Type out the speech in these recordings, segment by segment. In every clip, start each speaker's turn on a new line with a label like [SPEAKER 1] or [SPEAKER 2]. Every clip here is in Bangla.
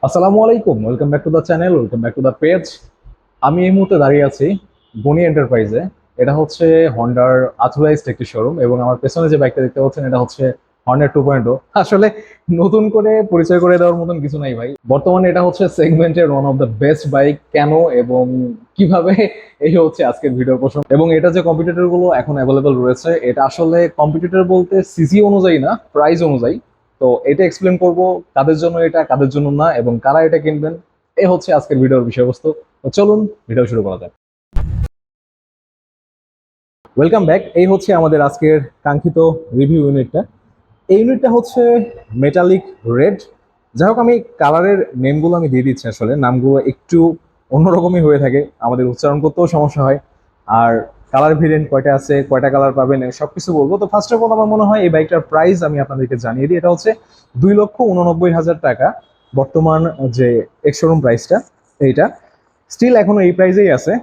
[SPEAKER 1] আসসালামু আলাইকুম, welcome back to the channel, welcome back to the page. আমি এই মুহূর্তে দাঁড়িয়ে আছি বনি এন্টারপ্রাইজে। এটা হচ্ছে হন্ডার অথরাইজড একটি শোরুম এবং আমার পেছনে যে বাইকটা দেখতে পাচ্ছেন এটা হচ্ছে হন্ডা 2.0। আসলে নতুন করে পরিচয় করে দেওয়ার মতন কিছু নাই ভাই, বর্তমানে এটা হচ্ছে সেগমেন্টের one of the best bike. কেন এবং কিভাবে, এই হচ্ছে আজকের ভিডিওর প্রশ্ন। এবং এটা যে কম্পিটিটর গুলো এখন অ্যাভেলেবল রয়েছে, এটা আসলে কম্পিটিটর বলতে সিসি অনুযায়ী না, প্রাইস অনুযায়ী। তো এটা এক্সপ্লেন করব কাদের জন্য এটা, কাদের জন্য না, এবং কারা এটা কিনবেন। এই হচ্ছে আজকের ভিডিওর বিষয়বস্তু। তো চলুন ভিডিও শুরু করা যাক। Welcome back. এই হচ্ছে আমাদের আজকের কাঙ্ক্ষিত রিভিউ ইউনিটটা। এই ইউনিটটা হচ্ছে মেটালিক রেড। যাই হোক, আমি কালারের নেমগুলো আমি দিয়ে দিচ্ছি। আসলে নামগুলো একটু অন্যরকমই হয়ে থাকে, আমাদের উচ্চারণ করতেও সমস্যা হয়। আর কালার ভেরিয়েন্ট কয়টা আছে, কয়টা কালার পাবেন, সবকিছু বলবো। তো ফার্স্ট অফ অল আমার মনে হয় এই বাইকটার প্রাইস আমি আপনাদেরকে জানিয়ে দিই। এটা হচ্ছে 2,89,000 টাকা বর্তমান যে এক্স-শোরুম প্রাইসটা। এইটা স্টিল এখনো এই প্রাইসেই আছে।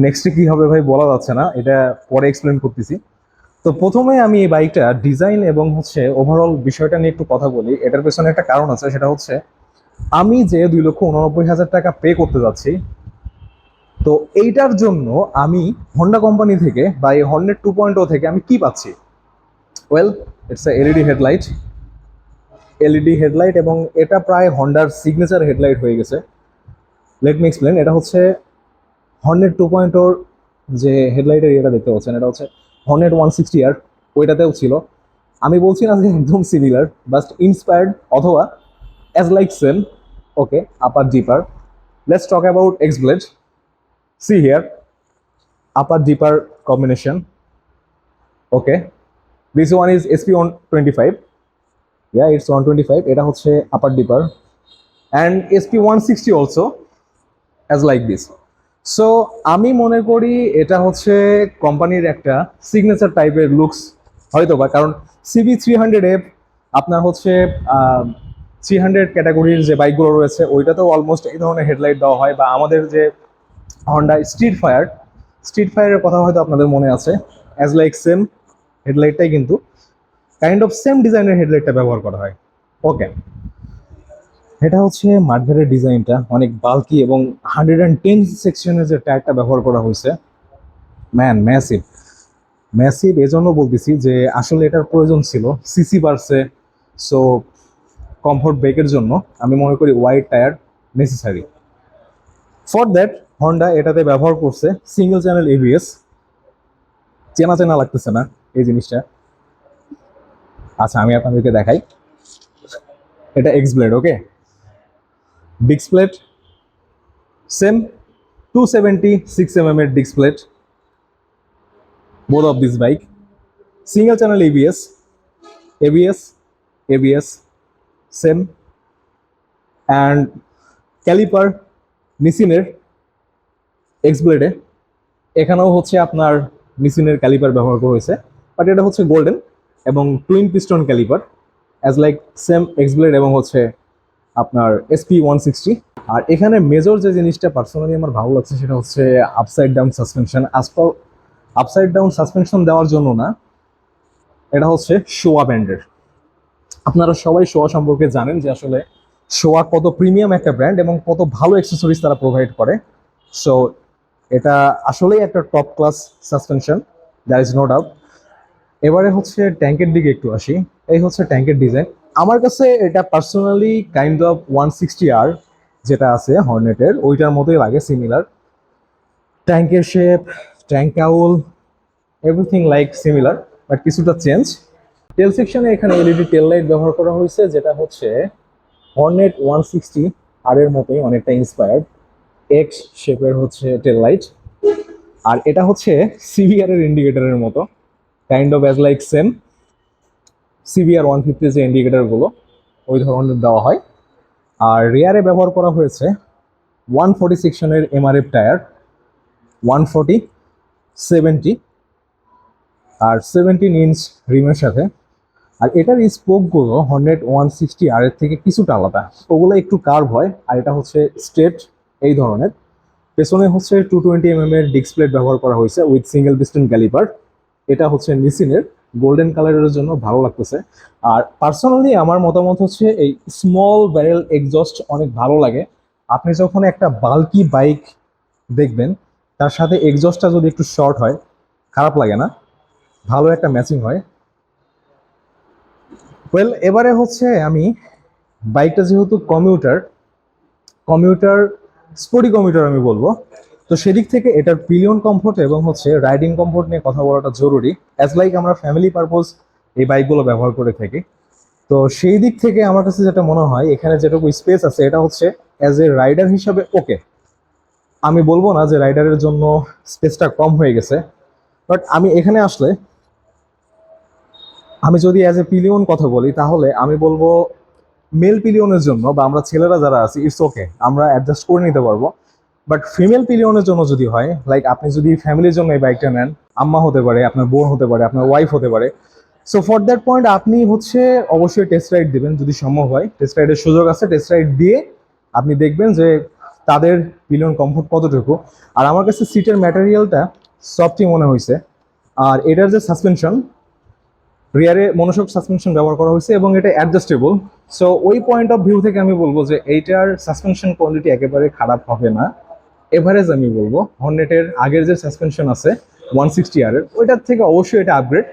[SPEAKER 1] নেক্সটে কি হবে ভাই বলা যাচ্ছে না, এটা পরে এক্সপ্লেন করতেছি। তো প্রথমে আমি এই বাইকটা ডিজাইন এবং হচ্ছে ওভারঅল বিষয়টা নিয়ে একটু কথা বলি। এটার পেছনে একটা কারণ আছে, সেটা হচ্ছে আমি যে 2,89,000 টাকা পে করতে যাচ্ছি, তো এইটার জন্য আমি হন্ডা কোম্পানি থেকে বা এই হর্নেট 2.0 থেকে আমি কি পাচ্ছি। Well, it's a LED headlight. LED headlight এবং এটা প্রায় হন্ডার সিগনেচার হেডলাইট হয়ে গেছে। Let me explain. এটা হচ্ছে হর্নেট 2.0 যে হেডলাইটের এটা দেখতে পাচ্ছেন, এটা হচ্ছে হর্নেট 160R, ওইটাতেও ছিল। আমি বলছি না যে একদম সিমিলার, বাট ইন্সপায়ার্ড অথবা as like same. Okay, upper dipper. Let's talk about X blade. See here, upper dipper combination. Okay, this one is SP 125। Yeah, it's 125। এটা হচ্ছে upper dipper and SP 160 also as like this. So আমি মনে করি এটা হচ্ছে কোম্পানির একটা সিগনেচার টাইপের লুকস হয়তো বা, কারণ CB300F আপনার হচ্ছে 300 ক্যাটাগরির যে বাইকগুলো রয়েছে ওইটাতেও অলমোস্ট এই ধরনের হেডলাইট দেওয়া হয়। বা আমাদের যে হন্ডা স্ট্রিট ফায়ারের কথা হয়তো আপনাদের মনে আছে, অ্যাজ লাইক সেম হেডলাইটটাই কিন্তু কাইন্ড অফ সেম ডিজাইনের হেডলাইটটা ব্যবহার করা হয়। ওকে, এটা হচ্ছে মার্কেটের ডিজাইনটা অনেক বাল্কি এবং 110 সেকশনের যে ট্যাগটা ব্যবহার করা হয়েছে, ম্যান ম্যাসিভ। ম্যাসিভ এজন্য বলতেছি যে আসলে এটার প্রয়োজন ছিল, সিসি বাড়ছে। সো কমফোর্ট ব্রেকের জন্য আমি মনে করি wide tyre necessary. For that Honda এটাতে ব্যবহার করছে সিঙ্গেল চ্যানেল এবিএস। চেনা চেনা লাগতেছে না এই জিনিসটা? আচ্ছা, আমি আপনাদেরকে দেখাই। এটা X blade. Okay, disc plate same, 276 এর disc plate, both of this bike. Single channel ABS same, and caliper নিসিনের এক্স ব্লেডে। এখানেও হচ্ছে আপনার নিসিনের ক্যালিপার ব্যবহার করা হয়েছে, বাট এটা হচ্ছে গোল্ডেন এবং twin piston caliper as like same X blade এবং হচ্ছে আপনার SP 160। আর এখানে মেজর যে জিনিসটা পার্সোনালি আমার ভালো লাগছে সেটা হচ্ছে upside down suspension. Upside down suspension দেওয়ার জন্য না, এটা হচ্ছে শোয়া ব্র্যান্ডের। আপনারা সবাই শোয়া সম্পর্কে জানেন যে আসলে শোয়া কত প্রিমিয়াম একটা ব্র্যান্ড এবং কত ভালো অ্যাক্সেসরিজ তারা প্রোভাইড করে। সো এটা আসলেই একটা top class suspension, there is no doubt. এবারে হচ্ছে ট্যাঙ্কের দিকে একটু আসি। এই হচ্ছে ট্যাঙ্কের ডিজাইন। আমার কাছে এটা পার্সোনালি কাইন্ড অফ 160R যেটা আছে হর্নেটের ওইটার মতোই লাগে, সিমিলার। ট্যাঙ্কের shape, tank cowl, everything like similar, but কিছুটা চেঞ্জ। টেল সেকশনে এখানে এলইডি টেল লাইট ব্যবহার করা হয়েছে, যেটা হচ্ছে হর্নেট 160R এর মতোই অনেকটা ইন্সপায়ার্ড। এক্স শেপের হচ্ছে টেল লাইট, আর এটা হচ্ছে সিভিআর এর ইন্ডিকেটরের মতো, kind of as like same CBR 150 যে ইন্ডিকেটরগুলো ওই ধরনের দেওয়া হয়। আর রিয়ারে ব্যবহার করা হয়েছে 140 সেকশনের এমআরএফ টায়ার, 140, 70 আর 17 ইঞ্চ রিমের সাথে। আর এটার স্পোকগুলো হর্নেট 160R এর থেকে কিছুটা আলাদা, ওগুলো একটু কার্ভ হয়, আর এটা হচ্ছে স্ট্রেট এই ধরনের। পেছনে হচ্ছে 220 এর ডিস্ক প্লেট ব্যবহার করা হয়েছে উইথ সিঙ্গেল পিস্টন ক্যালিপার। এটা হচ্ছে নিসিনের গোল্ডেন কালারের জন্য ভালো লাগতেছে। আর পার্সোনালি আমার মতামত হচ্ছে এই স্মল ব্যারেল এক্সস্ট অনেক ভালো লাগে। আপনি যখন একটা বাল্কি বাইক দেখবেন, তার সাথে এক্সস্টটা যদি একটু শর্ট হয়, খারাপ লাগে না, ভালো একটা ম্যাচিং হয়। ওয়েল, এবারে হচ্ছে আমি বাইকটা যেহেতু কমিউটার কমিউটার স্পোর্টি কমিউটার আমি বলবো, তো সেদিক থেকে এটার পিলিয়ন কমফোর্ট এবং হচ্ছে রাইডিং কমফোর্ট নিয়ে কথা বলাটা জরুরি। অ্যাজ লাইক আমরা ফ্যামিলি পারপোজ এই বাইকগুলো ব্যবহার করে থাকি। তো সেই দিক থেকে আমার কাছে যেটা মনে হয়, এখানে যেটুকু স্পেস আছে এটা হচ্ছে অ্যাজ এ রাইডার হিসাবে ওকে। আমি বলবো না যে রাইডারের জন্য স্পেসটা কম হয়ে গেছে, বাট আমি এখানে আসলে আমি যদি অ্যাজ এ পিলিয়ন কথা বলি, তাহলে আমি বলবো মেল পিলিয়নের জন্য বা আমরা ছেলেরা যারা আছি ইটস ওকে, আমরা অ্যাডজাস্ট করে নিতে পারবো। বাট ফিমেল পিলিয়নের জন্য যদি হয়, লাইক আপনি যদি ফ্যামিলির জন্য এই বাইকটা নেন, আম্মা হতে পারে, আপনার বোন হতে পারে, আপনার ওয়াইফ হতে পারে, সো ফর দ্যাট পয়েন্ট আপনি হচ্ছে অবশ্যই টেস্ট রাইড দিবেন যদি সম্ভব হয়। টেস্ট রাইডের সুযোগ আছে, টেস্ট রাইড দিয়ে আপনি দেখবেন যে তাদের পিলিয়ন কমফোর্ট কতটুকু। আর আমার কাছে সিটের ম্যাটেরিয়ালটা সফটই মনে হয়েছে। আর এটার যে সাসপেনশন, রিয়ারে মনোশক সাসপেনশন ব্যবহার করা হয়েছে এবং এটা অ্যাডজাস্টেবল। সো ওই পয়েন্ট অফ ভিউ থেকে আমি বলবো যে এইটার সাসপেনশন কোয়ালিটি একেবারে খারাপ হবে না, এভারেজ আমি বলবো। হর্নেটের আগের যে সাসপেনশন আছে 160R এর, ওইটার থেকে অবশ্যই এটা আপগ্রেড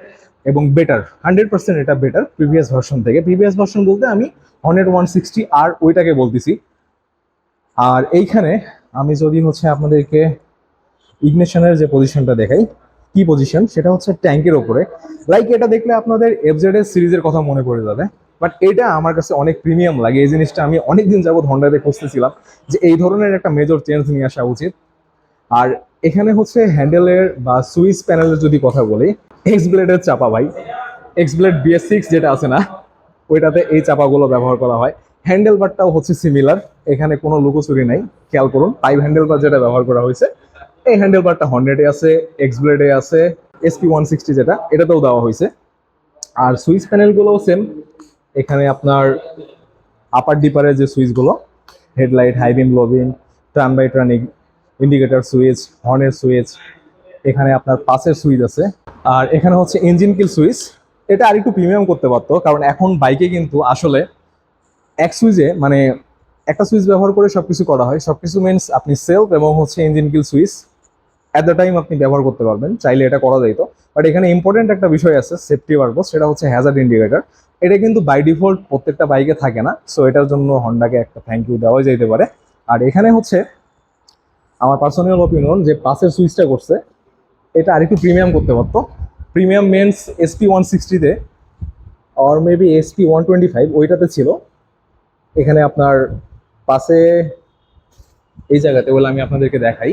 [SPEAKER 1] এবং বেটার, 100% এটা বেটার প্রিভিয়াস ভার্সন থেকে। প্রিভিয়াস ভার্সন বলতে আমি হর্নেট 160R ওইটাকে বলতেছি। আর এইখানে আমি যদি হচ্ছে আপনাদেরকে ইগনিশনের যে পজিশনটা দেখাই, কি পজিশন, সেটা হচ্ছে ট্যাঙ্কের ওপরে। লাইক এটা দেখলে আপনাদের এফজেড এর সিরিজের কথা মনে পড়ে যাবে, বাট এটা আমার কাছে অনেক প্রিমিয়াম লাগে। এই জিনিসটা আমি অনেকদিন যাবত হন্ডাতে খুঁজতেছিলাম যে এই ধরনের একটা মেজর চেঞ্জ নিয়ে আসা উচিত। আর এখানে হচ্ছে হ্যান্ডেলের বা সুইচ প্যানেলের যদি কথা বলি, এক্স ব্লেডের চাপা ভাই, এক্স ব্লেড BS6 যেটা আছে না, ওইটাতে এই চাপাগুলো ব্যবহার করা হয়। হ্যান্ডেল বারটাও হচ্ছে সিমিলার, এখানে কোনো লুকোচুরি নাই। খেয়াল করুন, 5 হ্যান্ডেল বার যেটা ব্যবহার করা হয়েছে, এই হ্যান্ডেল বারটা হর্নেটে আছে, এক্স ব্লেডে আছে, SP160 যেটা এটাতেও দেওয়া হয়েছে। আর সুইচ প্যানেলগুলোও সেম। এখানে আপনার আপার ডিপারের যে সুইচগুলো, headlight, high beam, low beam, turn by turn indicator switch, হর্নের সুইচ, এখানে আপনার পাসের সুইচ আছে। আর এখানে হচ্ছে ইঞ্জিন কিল সুইচ। এটা আর একটু প্রিমিয়াম করতে পারতো, কারণ এখন বাইকে কিন্তু আসলে এক সুইচে মানে একটা সুইচ ব্যবহার করে সবকিছু করা হয়। সবকিছু মিনস আপনি সেলফ এবং হচ্ছে engine kill switch at the time আপনি ব্যবহার করতে পারবেন, চাইলে এটা করা যাইতো। বাট এখানে ইম্পর্টেন্ট একটা বিষয় আছে সেফটি পারপোজ, সেটা হচ্ছে হ্যাজার্ড ইন্ডিকেটর। এটা কিন্তু বাই ডিফল্ট প্রত্যেকটা বাইকে থাকে না, সো এটার জন্য হন্ডাকে একটা থ্যাংক ইউ দেওয়া যেতে পারে। আর এখানে হচ্ছে আমার পার্সোনাল অপিনিয়ন যে পাসের সুইচটা করছে, এটা আরেকটু প্রিমিয়াম করতে পারতো। প্রিমিয়াম মেন্স SP160-তে অর মেবি SP125 ওইটাতে ছিল। এখানে আপনার পাশে এই জায়গাতে বলে আমি আপনাদেরকে দেখাই,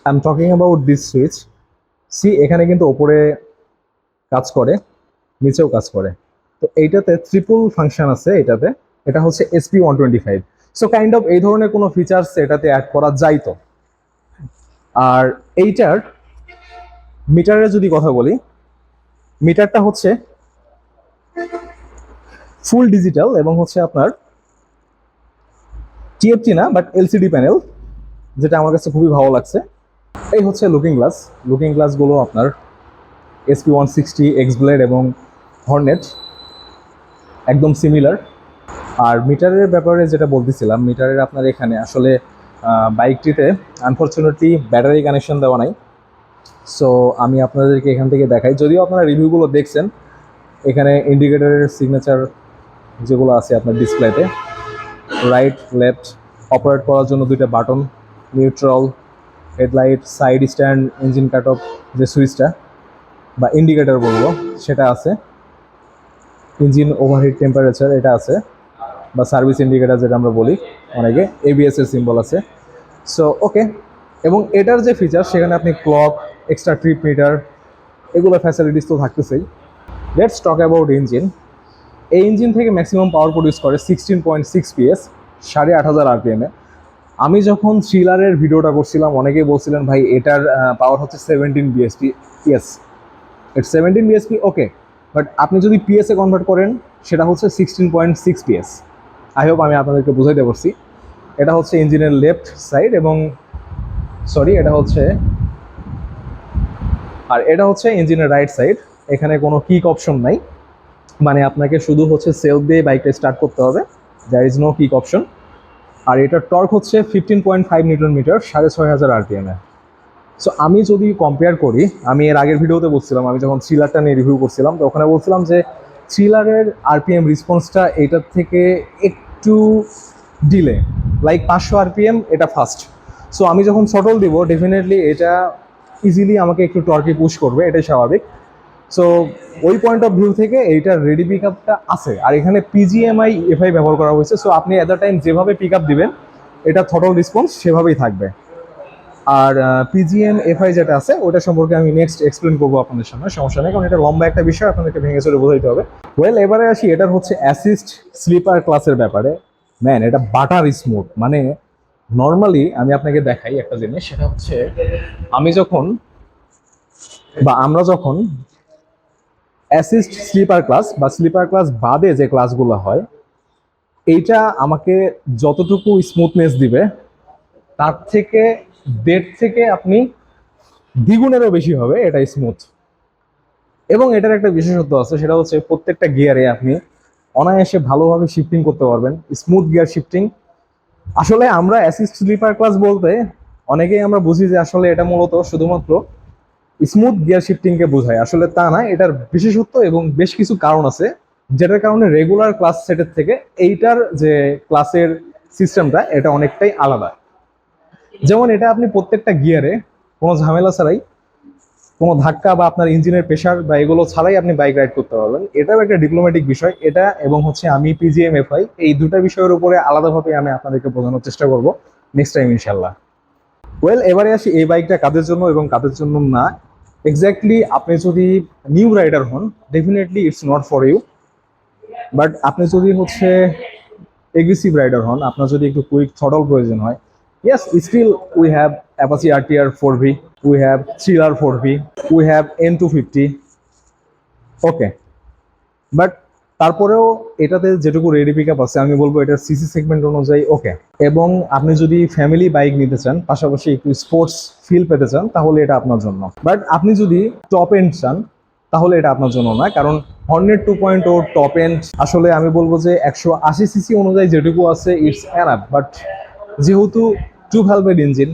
[SPEAKER 1] I am talking about this switch. See, এখানে কিন্তু ওপরে কাজ করে, নিচেও কাজ করে। তো এইটাতে ট্রিপল ফাংশন আছে এটাতে, এটা হচ্ছে SP125। সো কাইন্ড অফ এই ধরনের কোনো ফিচার্স এটাতে অ্যাড করা যাইতো। আর এইটার মিটারের যদি কথা বলি, মিটারটা হচ্ছে ফুল ডিজিটাল এবং হচ্ছে আপনার TFT না, বাট LCD প্যানেল, যেটা আমার কাছে খুবই ভালো লাগছে। এই হচ্ছে লুকিং গ্লাস। লুকিং গ্লাসগুলো আপনার SP160, এক্স ব্লেড এবং হর্নেট একদম সিমিলার। আর মিটারের ব্যাপারে যেটা বলতেছিলাম, মিটারের আপনার এখানে আসলে বাইকটিতে আনফর্চুনেটলি ব্যাটারি কানেকশন দেওয়া নাই। সো আমি আপনাদেরকে এখান থেকে দেখাই, যদিও আপনারা রিভিউগুলো দেখছেন। এখানে ইন্ডিকেটরের সিগনেচার যেগুলো আছে আপনার ডিসপ্লেতে, রাইট লেফট অপারেট করার জন্য দুইটা button, neutral, headlight, side stand, engine cut off যে সুইচটা বা ইন্ডিকেটর বলবো সেটা আছে, ইঞ্জিন ওভারহিট টেম্পারেচার এটা আছে, বা সার্ভিস ইন্ডিকেটর যেটা আমরা বলি অনেকে, ABS এর সিম্বল আছে। সো ওকে, এবং এটার যে ফিচার সেখানে আপনি ক্লক, এক্সট্রা ট্রিপ মিটার, এগুলো ফ্যাসিলিটিস তো থাকতেছেই। Let's talk about engine. এই ইঞ্জিন থেকে ম্যাক্সিমাম পাওয়ার প্রডিউস করে 16.6 PS, 8,500 RPM-এ। আমি যখন থ্রিলারের ভিডিওটা করছিলাম, অনেকেই বলছিলেন ভাই এটার পাওয়ার হচ্ছে 17 bhp। Yes, it's 17 bhp, okay, but আপনি যদি PS-এ কনভার্ট করেন সেটা হচ্ছে 16.6 PS। আই হোপ আমি আপনাদেরকে বুঝাইতে পারছি। এটা হচ্ছে ইঞ্জিনের লেফট সাইড এবং সরি, এটা হচ্ছে, আর এটা হচ্ছে ইঞ্জিনের রাইট সাইড। এখানে কোনো কিক অপশন নাই, মানে আপনাকে শুধু হচ্ছে সেলফ দিয়ে বাইকটা স্টার্ট করতে হবে, there is no kick option. আর এটার টর্ক হচ্ছে 15.5 নিউটন মিটার, 6500 আরপিএম এ। সো আমি যদি কম্পেয়ার করি, আমি এর আগের ভিডিওতে বলছিলাম, আমি যখন থ্রিলারটা নিয়ে রিভিউ করছিলাম তো ওখানে বলছিলাম যে থ্রিলারের আরপিএম রেসপন্সটা এটার থেকে একটু ডিলে, লাইক 500 আরপিএম এটা ফাস্ট। সো আমি যখন থ্রটল দিব ডেফিনেটলি এটা ইজিলি আমাকে একটু টর্কে পুশ করবে, এটাই স্বাভাবিক। সো ওই পয়েন্ট অফ ভিউ থেকে এইটার রেডি পিক আপটা আছে। আর এখানে পিজিএমআই এফআই ব্যবহার করা হয়েছে, সো আপনি এট দ্য টাইম যেভাবে পিক আপ দিবেন এটা থ্রটল রেসপন্স সেভাবেই থাকবে। আর পিজিএম এফআই যেটা আছে ওটা সম্পর্কে আমি নেক্সট এক্সপ্লেন করবো আপনাদের সামনে, সমস্যা নেই, কারণ এটা লম্বা একটা বিষয়, আপনাদেরকে ভেঙে চলে বোঝাইতে হবে। ওয়েল, এবারে আসি এটার হচ্ছে অ্যাসিস্ট স্লিপার ক্লাসের ব্যাপারে। ম্যান, এটা বাটার স্মুথ, মানে নর্মালি আমি আপনাকে দেখাই একটা জিনিস, সেটা হচ্ছে আমি যখন বা আমরা যখন অ্যাসিস্ট স্লিপার ক্লাস বা স্লিপার ক্লাস বাদে যে ক্লাসগুলো হয়, এইটা আমাকে যতটুকু স্মুথনেস দিবে তার থেকে 1.5 থেকে আপনি দ্বিগুণেরও বেশি হবে এটা স্মুথ। এবং এটার একটা বিশেষত্ব আছে, সেটা হচ্ছে প্রত্যেকটা গিয়ারে আপনি অনায়াসে ভালোভাবে শিফটিং করতে পারবেন, স্মুথ গিয়ার শিফটিং। আসলে আমরা অ্যাসিস্ট স্লিপার ক্লাস বলতে অনেকেই আমরা বুঝি যে আসলে এটা মূলত শুধুমাত্র স্মুথ গিয়ার শিফটিংকে বোঝায়, আসলে তা না। এটার বিশেষত্ব এবং বেশ কিছু কারণ আছে, যেটার কারণে রেগুলার ক্লাস সেটের থেকে এইটার যে ক্লাসের সিস্টেমটা এটা অনেকটাই আলাদা। যেমন এটা আপনি প্রত্যেকটা গিয়ারে কোনো ঝামেলা ছাড়াই, কোনো ধাক্কা বা আপনার ইঞ্জিনের প্রেশার বা এগুলো ছাড়াই আপনি বাইক রাইড করতে পারবেন। এটাও একটা ডিপ্লোম্যাটিক বিষয় এটা, এবং হচ্ছে আমি পিজিএম এফআই এই দুটা বিষয়ের উপরে আলাদাভাবে আমি আপনাদেরকে বোঝানোর চেষ্টা করব নেক্সট টাইম ইনশাল্লাহ। ওয়েল, এবারে আসি এই বাইকটা কাদের জন্য এবং কাদের জন্য না। এক্স্যাক্টলি আপনি যদি নিউ রাইডার হন definitely it's not for you. But আপনি যদি হচ্ছে এগ্রেসিভ রাইডার হন, আপনার যদি একটু কুইক থ্রটল প্রয়োজন হয়, yes, still we have Apache RTR 4V, we have Thriller 4V, we have N250, okay. But তারপরেও এটাতে যেটুকু রেডি পিক আপ আছে আমি বলবো এটার সিসি সেগমেন্ট অনুযায়ী ওকে। এবং আপনি যদি ফ্যামিলি বাইক নিতে চান, পাশাপাশি একটু স্পোর্টস ফিল পেতে চান, তাহলে এটা আপনার জন্য। বাট আপনি যদি টপ এন্ড চান তাহলে এটা আপনার জন্য না, কারণ হর্নেট 2.0 টপ এন্ড আসলে আমি বলবো যে 180 সিসি অনুযায়ী যেটুকু আছে ইটস এনাফ। বাট যেহেতু 2 ভ্যালভের engine,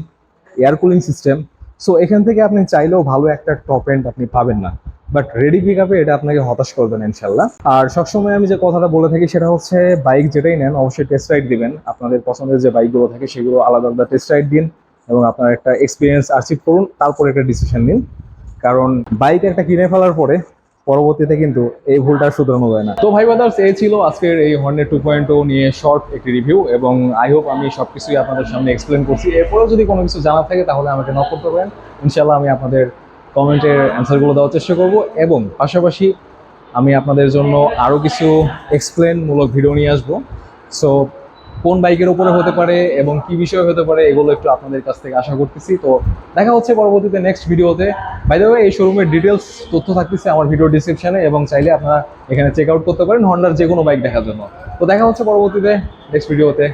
[SPEAKER 1] air cooling system, so এখান থেকে আপনি চাইলেও ভালো একটা টপ এন্ড আপনি পাবেন না। বাট রেডি পিক আপে এটা আপনাকে হতাশ করবে না ইনশাল্লাহ। আর সবসময় আমি যে কথাটা বলে থাকি সেটা হচ্ছে বাইক যেটাই নেন অবশ্যই টেস্ট রাইড দিবেন। আপনাদের পছন্দের যে বাইকগুলো থাকে সেগুলো আলাদা আলাদা টেস্ট রাইড দিন এবং আপনার একটা এক্সপিরিয়েন্স আর্চিভ করুন, তারপর একটা ডিসিশন নিন। কারণ বাইক একটা কিনে ফেলার পরে পরবর্তীতে কিন্তু এই ভুলটা শুধরানো যায় না। তো ভাই ব্রাদার্স, এই ছিল আজকের এই হর্নেট 2.0 নিয়ে শর্ট একটি রিভিউ, এবং আই হোপ আমি সবকিছুই আপনাদের সামনে এক্সপ্লেন করছি। এরপরেও যদি কোনো কিছু জানা থাকে তাহলে আমাকে নক করতে পারেন, ইনশাল্লাহ আমি আপনাদের কমেন্টের অ্যান্সারগুলো দেওয়ার চেষ্টা করব। এবং পাশাপাশি আমি আপনাদের জন্য আরও কিছু এক্সপ্লেনমূলক ভিডিও নিয়ে আসবো। সো কোন বাইকের উপরে হতে পারে এবং কি বিষয় হতে পারে এগুলো একটু আপনাদের কাছ থেকে আশা করতেছি। তো দেখা হচ্ছে পরবর্তীতে নেক্সট ভিডিওতে। বাই দ্য ওয়ে, এই শোরুমের ডিটেলস তথ্য থাকতেছে আমার ভিডিও ডিসক্রিপশনে, এবং চাইলে আপনারা এখানে চেক আউট করতে পারেন হন্ডার যে কোনো বাইক দেখার জন্য। তো দেখা হচ্ছে পরবর্তীতে নেক্সট ভিডিওতে।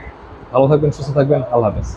[SPEAKER 1] ভালো থাকবেন, সুস্থ থাকবেন, আল্লাহ হাফেজ।